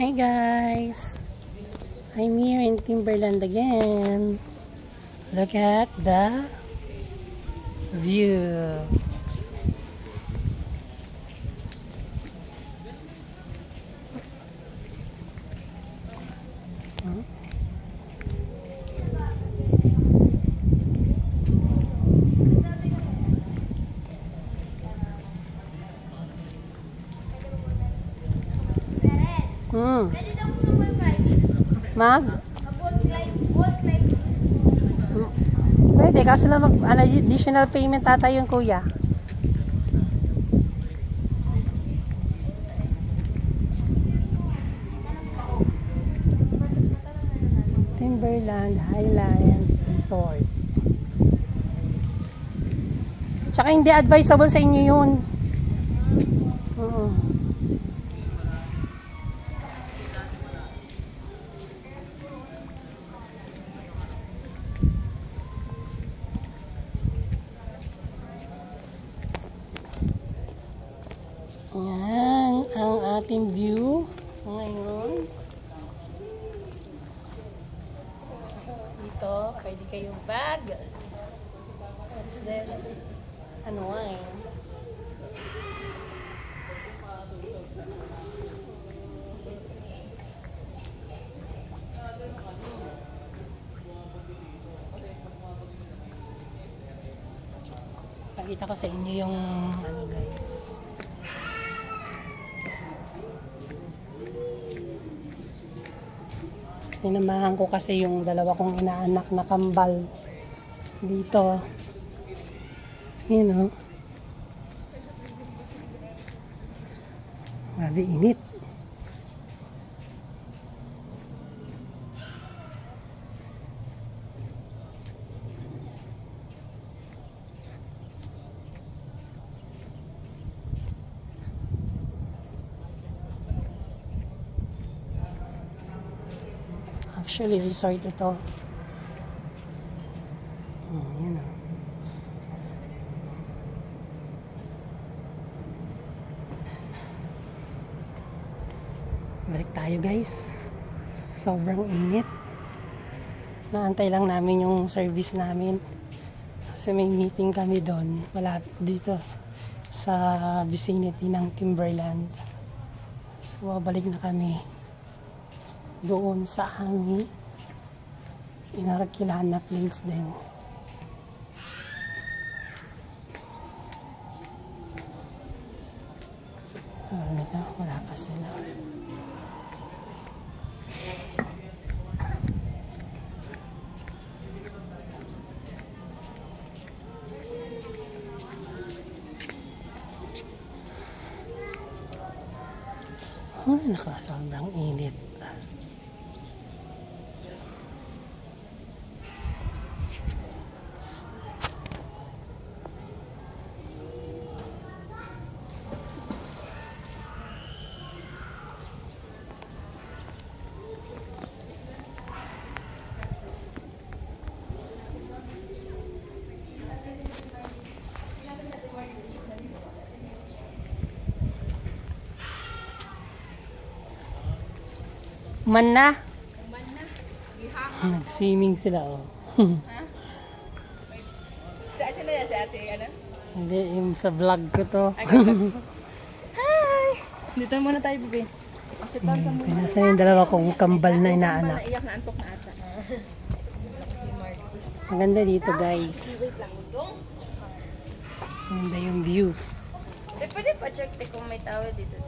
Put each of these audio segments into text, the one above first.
Hi guys! I'm here in Timberland again. Look at the view. Mag? Pwede, kaso lang additional payment tata yun, kuya. Timberland Highland Resort. Tsaka hindi advisable sa inyo yun. Yan ang ating view ngayon. Dito, pwede kayong bag. What's this? Ano wine? Pakita ko sa inyo yung ano guys. Sinamahan ko kasi yung dalawa kong inaanak na kambal dito. You know. Grabe init. Actually, resort ito. Yan o. Balik tayo guys. Sobrang init. Naantay lang namin yung service namin. Kasi may meeting kami doon. Malapit dito sa vicinity ng Timberland. So, balik na kami doon sa aming inarakilahan na place din. Wala pa sila. Sobrang init. Man na. Nag-swimming sila, oh. Ha? Saan sila yan? Si ate, ano? Hindi, yung sa vlog ko to. Hi! Dito muna tayo, bebe. Pinasa yung dalawa kong kambal na inaanak. Naiyak na antok na ata. Maganda dito, guys. Maganda yung view. So, pwede pa check kung may tao dito.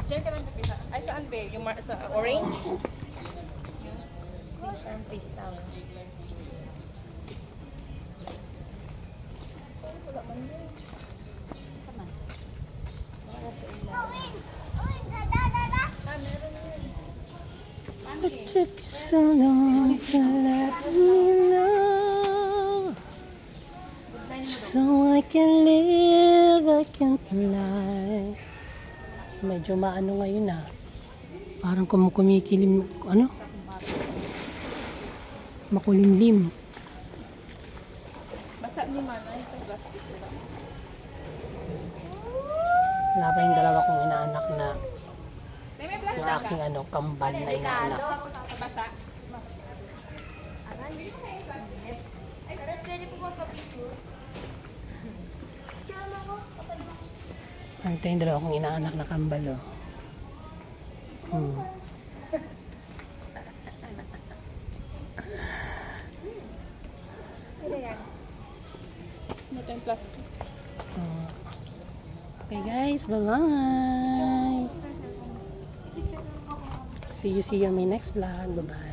Diyan ka lang pipita. Ay, saan ba? Yung sa orange? Parang face towel. It took so long to let me know, so I can live, I can fly. Medyo maano ngayon na. Parang kumikilim, ano? Makulimlim. Basa ni Manay sa plastic nila. Wala pa yung dalawa kong inaanak na May Yung plastic ka? aking ano, kambal na inaanak. Basa? Pero pwede po ba pa-picture? Ito yung dalawa kong inaanak na kambal, oh. May tayong plastic. Okay guys, bye-bye! See you on my next vlog. Bye-bye!